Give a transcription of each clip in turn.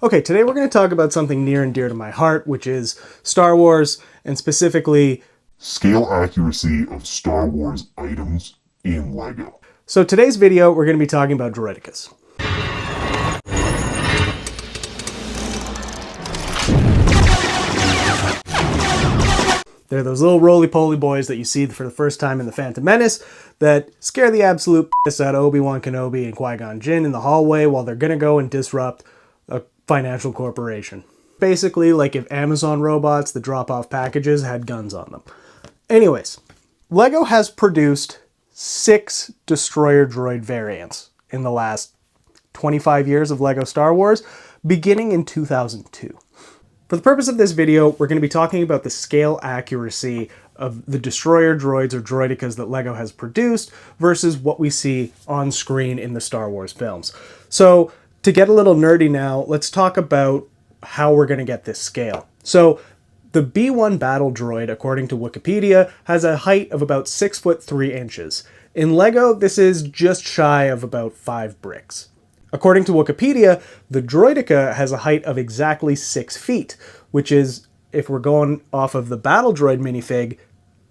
Okay, today we're going to talk about something near and dear to my heart, which is Star Wars, and specifically scale accuracy of Star Wars items in LEGO. So today's video, we're going to be talking about droidekas. They're those little roly-poly boys that you see for the first time in The Phantom Menace that scare the absolute piss out of Obi-Wan Kenobi and Qui-Gon Jinn in the hallway while they're going to go and disrupt a financial corporation. Basically, like if Amazon robots that drop off packages had guns on them. Anyways, LEGO has produced 6 Destroyer Droid variants in the last 25 years of LEGO Star Wars, beginning in 2002. For the purpose of this video, we're going to be talking about the scale accuracy of the Destroyer Droids or Droidekas that LEGO has produced versus what we see on screen in the Star Wars films. So, to get a little nerdy now, let's talk about how we're going to get this scale. So, the B1 battle droid, according to Wikipedia, has a height of about 6 foot 3 inches. In LEGO, this is just shy of about 5 bricks. According to Wikipedia, the Droideka has a height of exactly 6 feet, which is, if we're going off of the battle droid minifig,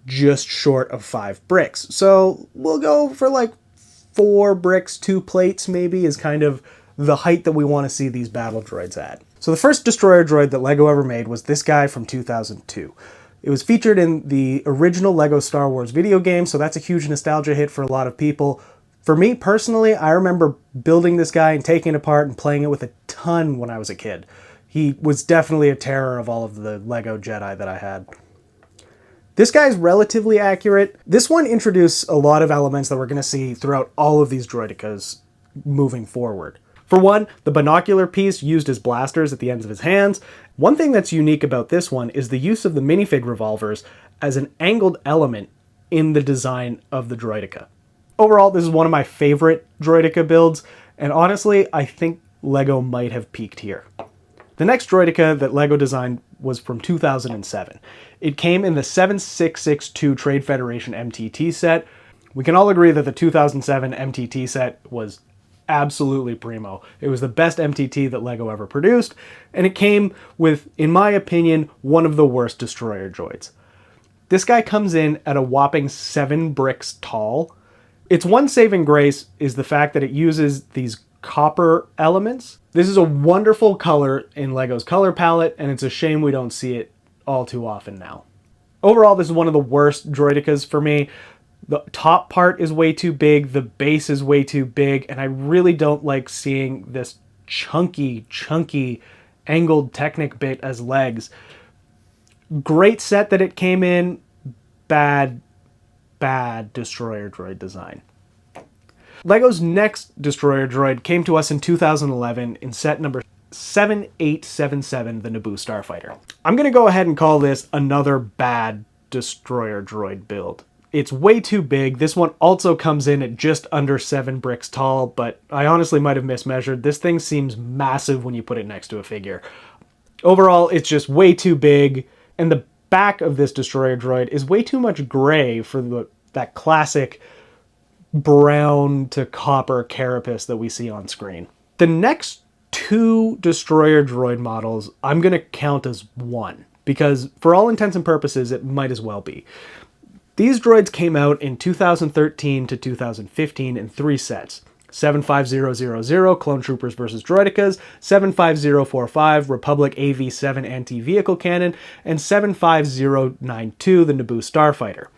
just short of 5 bricks. So we'll go for like 4 bricks, 2 plates maybe, is kind of the height that we want to see these battle droids at. So the first Destroyer droid that LEGO ever made was this guy from 2002. It was featured in the original LEGO Star Wars video game, so that's a huge nostalgia hit for a lot of people. For me personally, I remember building this guy and taking it apart and playing it with a ton when I was a kid. He was definitely a terror of all of the LEGO Jedi that I had. This guy's relatively accurate. This one introduced a lot of elements that we're going to see throughout all of these droidekas moving forward. For one, the binocular piece used as blasters at the ends of his hands. One thing that's unique about this one is the use of the minifig revolvers as an angled element in the design of the droideka. Overall, this is one of my favorite droideka builds, and honestly, I think LEGO might have peaked here. The next droideka that LEGO designed was from 2007. It came in the 7662 Trade Federation MTT set. We can all agree that the 2007 MTT set was absolutely primo. It was the best MTT that LEGO ever produced, and it came with, in my opinion, one of the worst Destroyer droids. This guy comes in at a whopping 7 bricks tall. Its one saving grace is the fact that it uses these copper elements. This is a wonderful color in LEGO's color palette, and it's a shame we don't see it all too often now. Overall, this is one of the worst droidekas for me. The top part is way too big, the base is way too big, and I really don't like seeing this chunky angled Technic bit as legs. Great set that it came in, bad Destroyer droid design. LEGO's next Destroyer droid came to us in 2011 in set number 7877, the Naboo Starfighter. I'm going to go ahead and call this another bad Destroyer droid build. It's way too big. This one also comes in at just under 7 bricks tall, but I honestly might have mismeasured. This thing seems massive when you put it next to a figure. Overall, it's just way too big, and the back of this Destroyer droid is way too much gray for that classic brown to copper carapace that we see on screen. The next 2 Destroyer droid models I'm going to count as one, because for all intents and purposes it might as well be. These droids came out in 2013 to 2015 in 3 sets. 75000 Clone Troopers vs. Droidekas, 75045 Republic AV-7 Anti-Vehicle Cannon, and 75092 the Naboo Starfighter.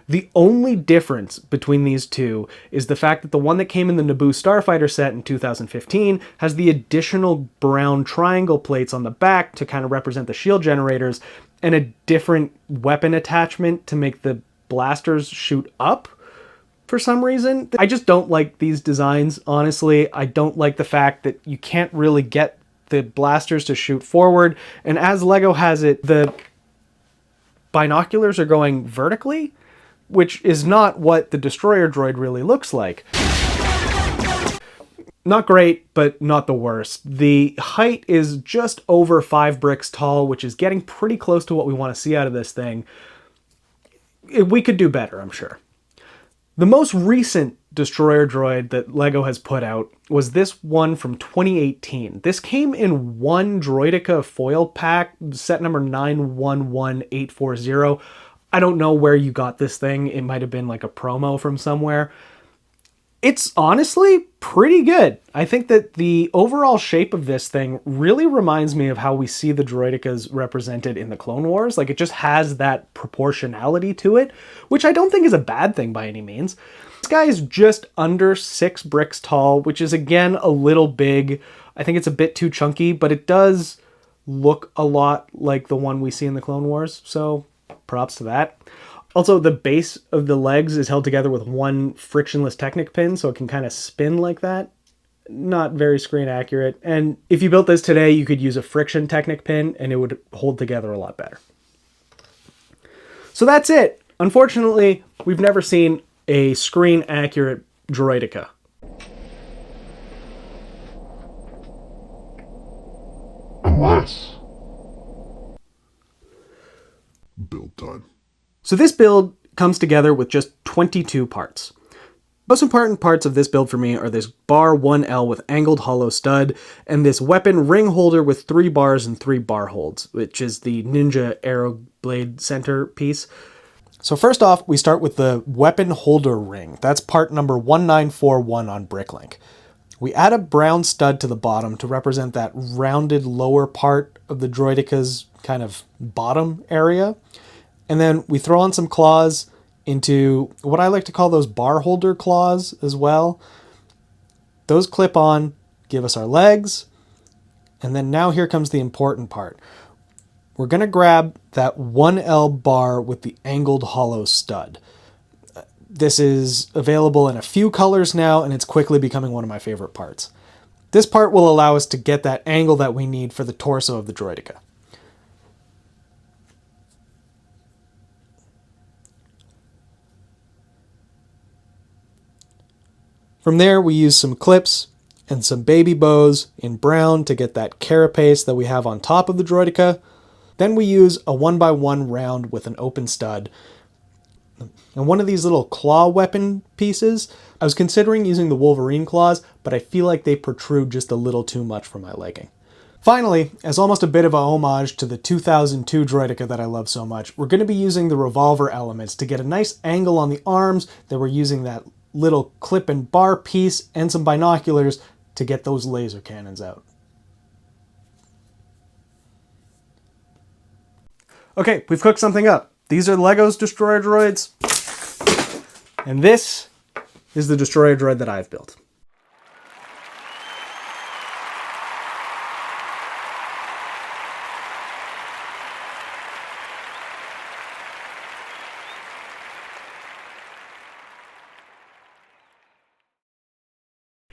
The only difference between these two is the fact that the one that came in the Naboo Starfighter set in 2015 has the additional brown triangle plates on the back to kind of represent the shield generators, and a different weapon attachment to make the blasters shoot up. For some reason, I just don't like these designs, honestly. I don't like the fact that you can't really get the blasters to shoot forward, and as LEGO has it, the binoculars are going vertically, which is not what the Destroyer droid really looks like. Not great, but not the worst. The height is just over 5 bricks tall, which is getting pretty close to what we want to see out of this thing. We could do better, I'm sure. The most recent destroyer droid that LEGO has put out was this one from 2018. This came in one Droideka foil pack, set number 911840. I don't know where you got this thing. It might have been like a promo from somewhere. It's honestly pretty good. I think that the overall shape of this thing really reminds me of how we see the Droidekas represented in the Clone Wars. Like, it just has that proportionality to it, which I don't think is a bad thing by any means. This guy is just under 6 bricks tall, which is again a little big. I think it's a bit too chunky, but it does look a lot like the one we see in the Clone Wars, so props to that. Also, the base of the legs is held together with one frictionless Technic pin, so it can kind of spin like that. Not very screen accurate. And if you built this today, you could use a friction Technic pin, and it would hold together a lot better. So that's it. Unfortunately, we've never seen a screen accurate Droideka. Unless. Build time. So this build comes together with just 22 parts. Most important parts of this build for me are this bar 1L with angled hollow stud, and this weapon ring holder with 3 bars and 3 bar holds, which is the Ninja Arrow Blade center piece. So first off, we start with the weapon holder ring. That's part number 1941 on Bricklink. We add a brown stud to the bottom to represent that rounded lower part of the Droideka's kind of bottom area. And then we throw on some claws into what I like to call those bar holder claws as well. Those clip on, give us our legs. And then now here comes the important part. We're going to grab that 1L bar with the angled hollow stud. This is available in a few colors now, and it's quickly becoming one of my favorite parts. This part will allow us to get that angle that we need for the torso of the Droideka. From there, we use some clips and some baby bows in brown to get that carapace that we have on top of the Droideka. Then we use a 1x1 round with an open stud. And one of these little claw weapon pieces, I was considering using the Wolverine claws, but I feel like they protrude just a little too much for my liking. Finally, as almost a bit of a homage to the 2002 Droideka that I love so much, we're going to be using the revolver elements to get a nice angle on the arms. That we're using that little clip and bar piece and some binoculars to get those laser cannons out. Okay, we've cooked something up. These are LEGO's Destroyer Droids, and this is the Destroyer Droid that I've built.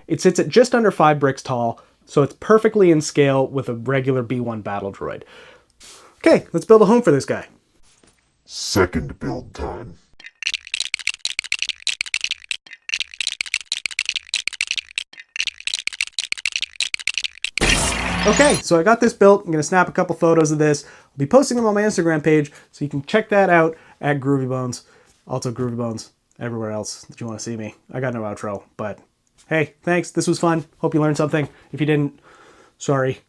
It sits at just under 5 bricks tall, so it's perfectly in scale with a regular B1 battle droid. Okay, let's build a home for this guy. Second build time. Okay, so I got this built. I'm going to snap a couple photos of this. I'll be posting them on my Instagram page, so you can check that out at Groovy Bones. Also Groovy Bones everywhere else that you want to see me. I got no outro, but hey, thanks. This was fun. Hope you learned something. If you didn't, sorry.